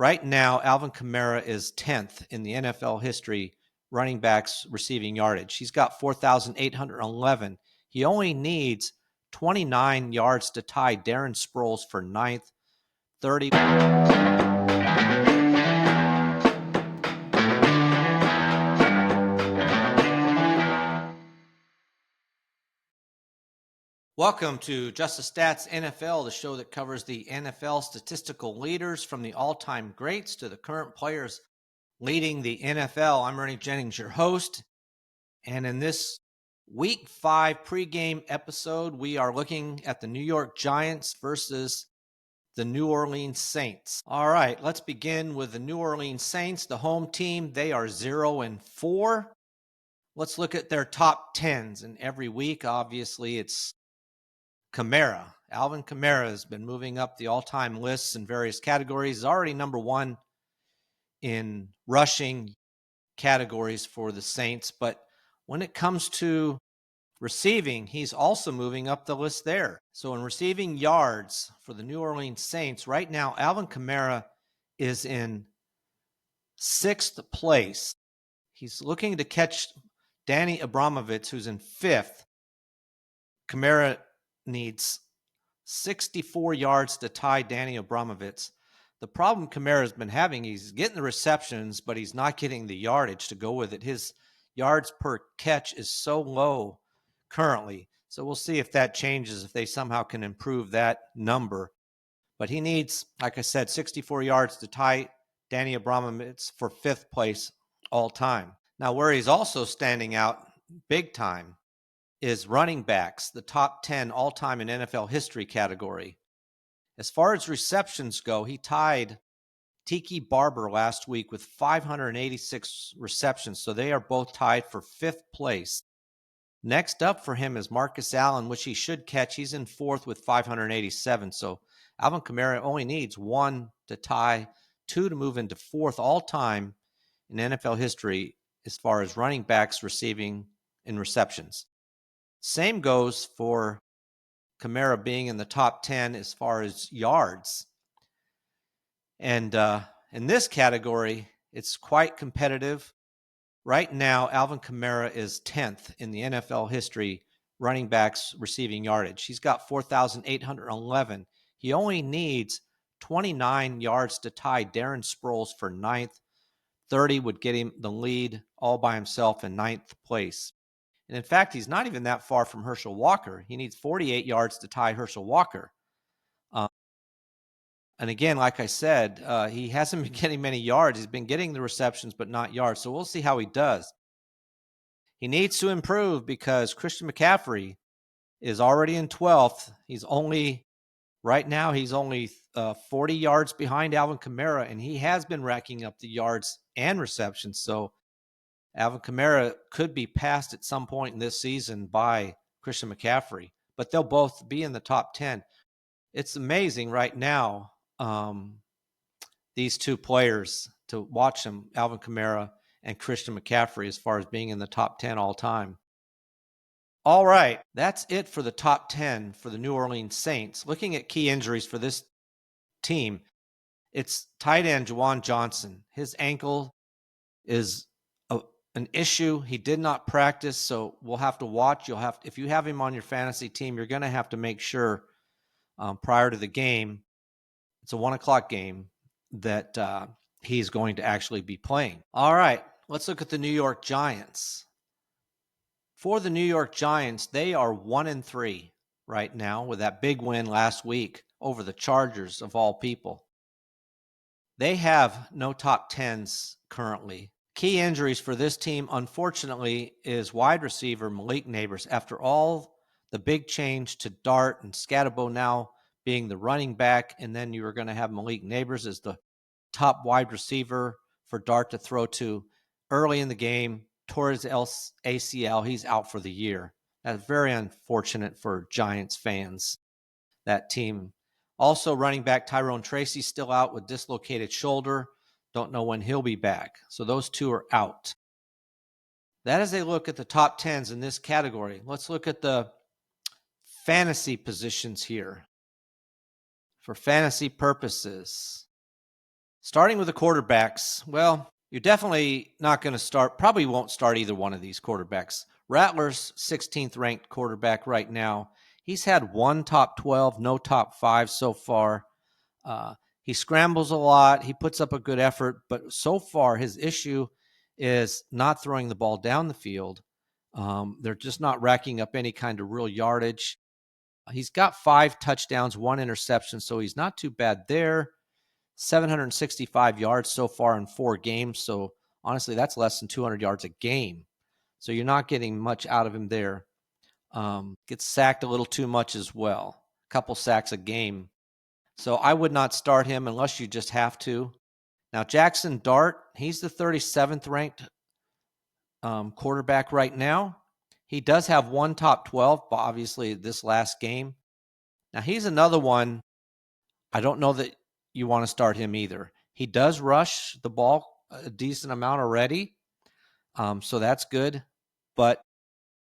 Right now, Alvin Kamara is 10th in the NFL history running backs receiving yardage. He's got 4,811. He only needs 29 yards to tie Darren Sproles for ninth, 30. Welcome to Just the Stats NFL, the show that covers the NFL statistical leaders from the all-time greats to the current players leading the NFL. I'm Ernie Jennings, your host. And in this Week 5 pregame episode, we are looking at the New York Giants versus the New Orleans Saints. All right, let's begin with the New Orleans Saints, the home team. They are 0-4. Let's look at their top 10s. And every week, obviously, it's Kamara. Alvin Kamara has been moving up the all-time lists in various categories. He's already number one in rushing categories for the Saints. But when it comes to receiving, he's also moving up the list there. So in receiving yards for the New Orleans Saints, right now, Alvin Kamara is in 6th place. He's looking to catch Danny Abramovich, who's in 5th. Kamara needs 64 yards to tie Danny Abramovich. The problem Kamara's been having, he's getting the receptions, but he's not getting the yardage to go with it. His yards per catch is so low currently. So we'll see if that changes, if they somehow can improve that number. But he needs, like I said, 64 yards to tie Danny Abramovich for 5th place all time. Now, where he's also standing out big time is running backs, the top 10 all-time in NFL history category. As far as receptions go, he tied Tiki Barber last week with 586 receptions, so they are both tied for 5th place. Next up for him is Marcus Allen, which he should catch. He's in 4th with 587, so Alvin Kamara only needs 1 to tie, 2 to move into 4th all-time in NFL history as far as running backs receiving in receptions. Same goes for Kamara being in the top 10 as far as yards. And in this category, it's quite competitive. Right now, Alvin Kamara is 10th in the NFL history running backs receiving yardage. He's got 4,811. He only needs 29 yards to tie Darren Sproles for ninth. 30 would get him the lead all by himself in ninth place. And in fact, he's not even that far from Herschel Walker. He needs 48 yards to tie Herschel Walker. And again, like I said, he hasn't been getting many yards. He's been getting the receptions, but not yards. So we'll see how he does. He needs to improve because Christian McCaffrey is already in 12th. Right now, he's only 40 yards behind Alvin Kamara, and he has been racking up the yards and receptions. So Alvin Kamara could be passed at some point in this season by Christian McCaffrey, but they'll both be in the top 10. It's amazing right now, these two players, to watch them, Alvin Kamara and Christian McCaffrey, as far as being in the top 10 all time. All right, that's it for the top 10 for the New Orleans Saints. Looking at key injuries for this team, it's tight end Juwan Johnson. His ankle is an issue. He did not practice, so we'll have to watch. If you have him on your fantasy team, you're going to have to make sure prior to the game, it's a 1:00 game, that he's going to actually be playing. All right, let's look at the New York Giants. For the New York Giants, they are 1-3 right now with that big win last week over the Chargers of all people. They have no top 10s currently. Key injuries for this team, unfortunately, is wide receiver Malik Neighbors. After all the big change to Dart and Scatterbo now being the running back, and then you were going to have Malik Neighbors as the top wide receiver for Dart to throw to early in the game, tore his ACL. He's out for the year. That's very unfortunate for Giants fans, that team. Also, running back Tyrone Tracy still out with dislocated shoulder. Don't know when he'll be back. So those two are out. That is a look at the top 10s in this category. Let's look at the fantasy positions here. For fantasy purposes, Starting with the quarterbacks, well, you're definitely not going to start, probably won't start either one of these quarterbacks. Rattler's 16th ranked quarterback right now. He's had one top 12, no top 5 so far. He scrambles a lot. He puts up a good effort, but so far his issue is not throwing the ball down the field. They're just not racking up any kind of real yardage. He's got 5 touchdowns, 1 interception, so he's not too bad there. 765 yards so far in 4 games. So honestly, that's less than 200 yards a game. So you're not getting much out of him there. Gets sacked a little too much as well. A couple sacks a game. So I would not start him unless you just have to. Now, Jackson Dart, he's the 37th ranked quarterback right now. He does have one top 12, but obviously this last game. Now, he's another one. I don't know that you want to start him either. He does rush the ball a decent amount already, so that's good. But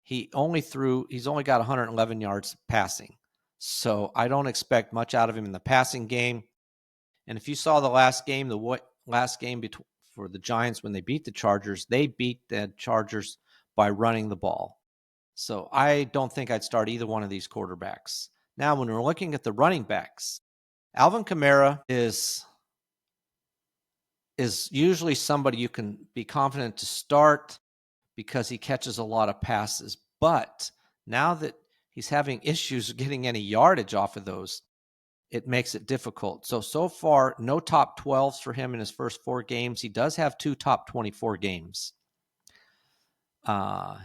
he's only got 111 yards passing. So I don't expect much out of him in the passing game. And if you saw the last game, for the Giants when they beat the Chargers, they beat the Chargers by running the ball. So I don't think I'd start either one of these quarterbacks. Now, when we're looking at the running backs, Alvin Kamara is usually somebody you can be confident to start because he catches a lot of passes. But now that he's having issues getting any yardage off of those, it makes it difficult. So far, no top 12s for him in his first 4 games. He does have 2 top 24 games.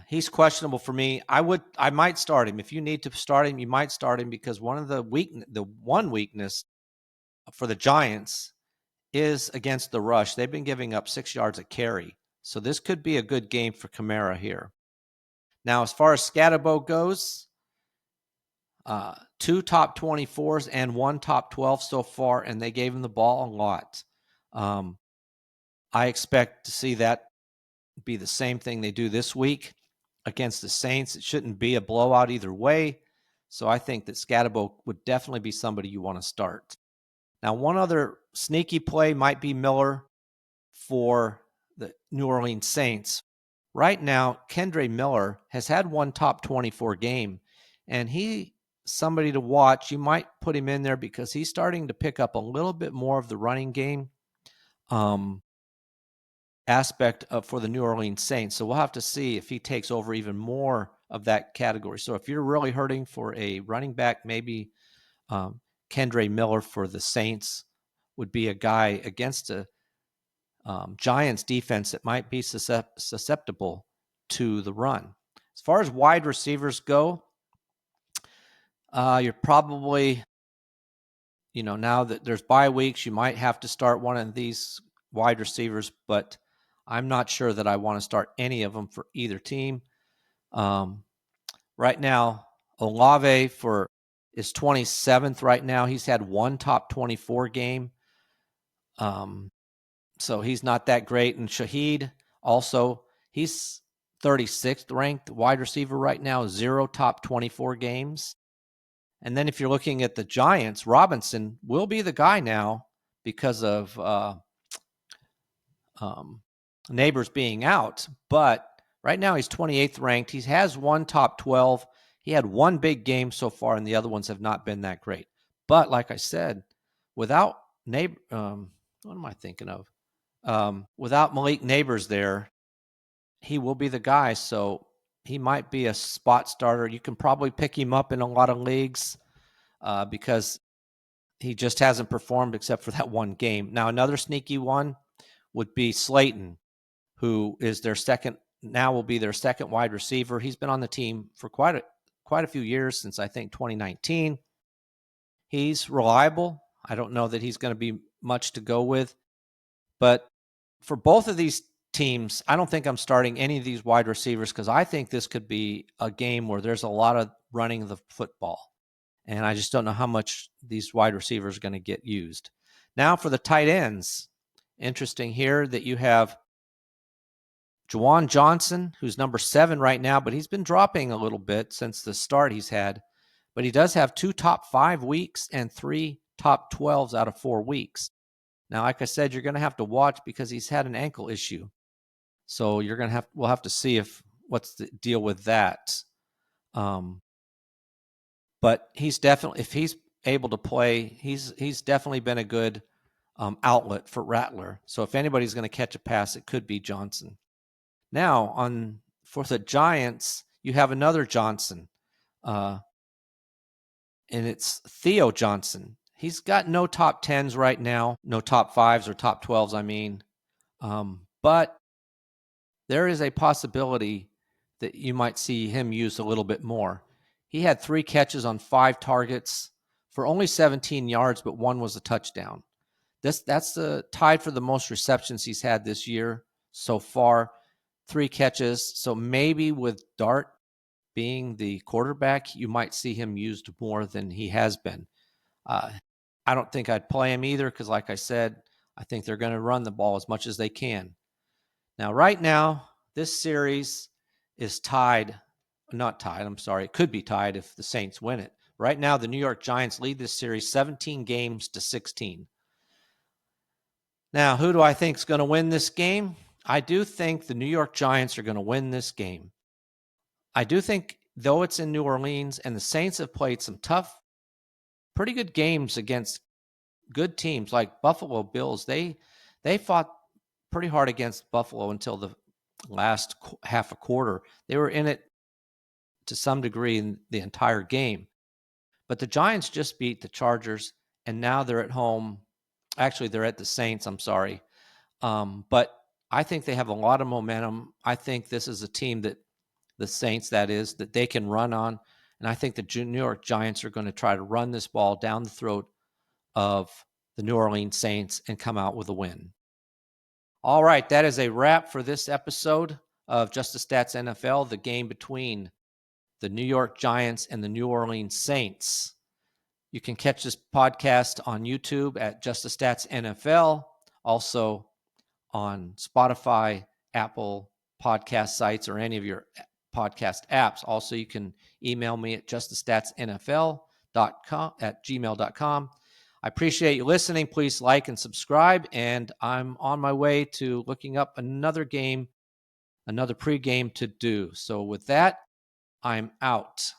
He's questionable for me. I might start him. If you need to start him, you might start him because the one weakness for the Giants is against the rush. They've been giving up 6 yards a carry. So this could be a good game for Kamara here. Now, as far as Scatterbo goes, 2 top 24s and 1 top 12 so far, and they gave him the ball a lot. I expect to see that be the same thing they do this week against the Saints. It shouldn't be a blowout either way. So I think that Scatterbo would definitely be somebody you want to start. Now, one other sneaky play might be Miller for the New Orleans Saints. Right now, Kendre Miller has had 1 top 24 game, and he's somebody to watch. You might put him in there because he's starting to pick up a little bit more of the running game aspect for the New Orleans Saints. So we'll have to see if he takes over even more of that category. So if you're really hurting for a running back, maybe Kendre Miller for the Saints would be a guy against a Giants defense that might be susceptible to the run. As far as wide receivers go, you're probably, now that there's bye weeks, you might have to start one of these wide receivers, but I'm not sure that I want to start any of them for either team. Right now, Olave is 27th right now. He's had 1 top 24 game. So he's not that great. And Shaheed also, he's 36th ranked wide receiver right now, 0 top 24 games. And then if you're looking at the Giants, Robinson will be the guy now because of Neighbors being out. But right now he's 28th ranked. He has 1 top 12. He had 1 big game so far, and the other ones have not been that great. But like I said, without what am I thinking of? Without Malik Neighbors there, he will be the guy. So he might be a spot starter. You can probably pick him up in a lot of leagues because he just hasn't performed except for that 1 game. Now, another sneaky one would be Slayton, who is will be their second wide receiver. He's been on the team for quite a few years, since I think 2019. He's reliable. I don't know that he's going to be much to go with, but for both of these teams, I don't think I'm starting any of these wide receivers because I think this could be a game where there's a lot of running the football, and I just don't know how much these wide receivers are going to get used. Now for the tight ends, interesting here that you have Juwan Johnson, who's number 7 right now, but he's been dropping a little bit since the start he's had. But he does have 2 top 5 weeks and 3 top 12s out of 4 weeks. Now, like I said, you're going to have to watch because he's had an ankle issue. So we'll have to see what's the deal with that. But he's definitely, if he's able to play, he's definitely been a good outlet for Rattler. So if anybody's going to catch a pass, it could be Johnson. Now, for the Giants, you have another Johnson, and it's Theo Johnson. He's got no top 10s right now, no top 5s or top 12s, I mean. But there is a possibility that you might see him used a little bit more. He had 3 catches on 5 targets for only 17 yards, but 1 was a touchdown. That's the tied for the most receptions he's had this year so far. 3 catches. So maybe with Dart being the quarterback, you might see him used more than he has been. I don't think I'd play him either because, like I said, I think they're going to run the ball as much as they can. Now, right now, this series is tied. Not tied, I'm sorry. It could be tied if the Saints win it. Right now, the New York Giants lead this series 17 games to 16. Now, who do I think is going to win this game? I do think the New York Giants are going to win this game. I do think, though it's in New Orleans and the Saints have played some tough, pretty good games against good teams like Buffalo Bills, they fought pretty hard against Buffalo until the last half a quarter. They were in it to some degree in the entire game. But the Giants just beat the Chargers, and now they're at home. Actually, they're at the Saints, I'm sorry. But I think they have a lot of momentum. I think this is a team that the Saints, that is, that they can run on. And I think the New York Giants are going to try to run this ball down the throat of the New Orleans Saints and come out with a win. All right, that is a wrap for this episode of Just the Stats NFL, the game between the New York Giants and the New Orleans Saints. You can catch this podcast on YouTube at Just the Stats NFL, also on Spotify, Apple podcast sites, or any of your podcast apps. Also, you can email me at justthestatsnfl.com@gmail.com. I appreciate you listening. Please like and subscribe. And I'm on my way to looking up another game, another pregame to do. So with that, I'm out.